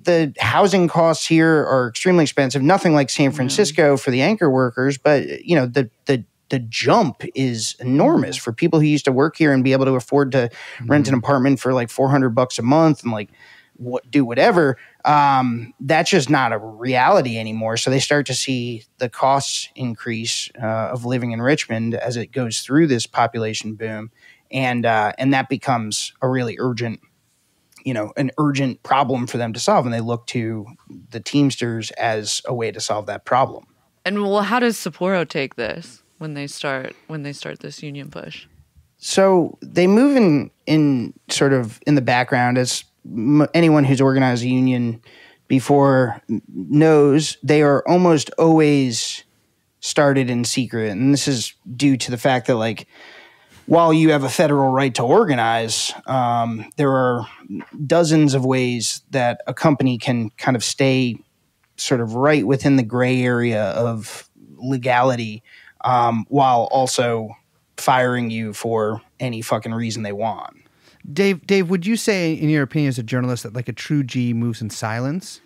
the housing costs here are extremely expensive. Nothing like San Francisco for the anchor workers, but the jump is enormous for people who used to work here and be able to afford to rent an apartment for like $400 a month and like do whatever. That's just not a reality anymore. So they start to see the costs increase of living in Richmond as it goes through this population boom, and that becomes a really urgent, an urgent problem for them to solve, and they look to the Teamsters as a way to solve that problem. And how does Sapporo take this when they start this union push? So they move in sort of in the background, as anyone who's organized a union before knows. They are almost always started in secret, and this is due to the fact that, like, while you have a federal right to organize, there are dozens of ways that a company can kind of stay sort of right within the gray area of legality, while also firing you for any fucking reason they want. Dave, would you say, in your opinion as a journalist, that like a true G moves in silence?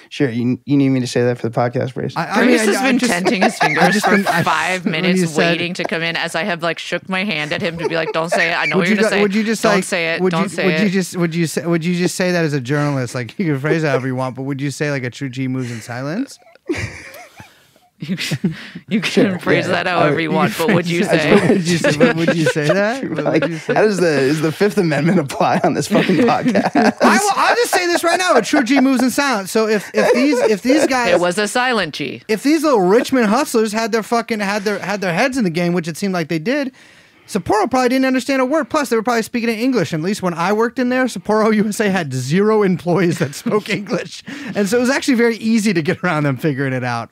Sure. You need me to say that for the podcast, Brace? Brace has been tenting his fingers for 5 minutes waiting to come in as I have like shook my hand at him to be like, don't say it. I know what you're going to say. Would you just don't say it. Don't say it. Would you just say that as a journalist? Like, you can phrase it however you want, but would you say like a true G moves in silence? You can phrase that however you want, but would you say? Would you say that? How does the Fifth Amendment apply on this fucking podcast? I'll just say this right now: a true G moves in silence. So if these guys, it was a silent G. If these little Richmond hustlers had their heads in the game, which it seemed like they did, Sapporo probably didn't understand a word. Plus, they were probably speaking in English. At least when I worked in there, Sapporo USA had 0 employees that spoke English, and so it was actually very easy to get around them figuring it out.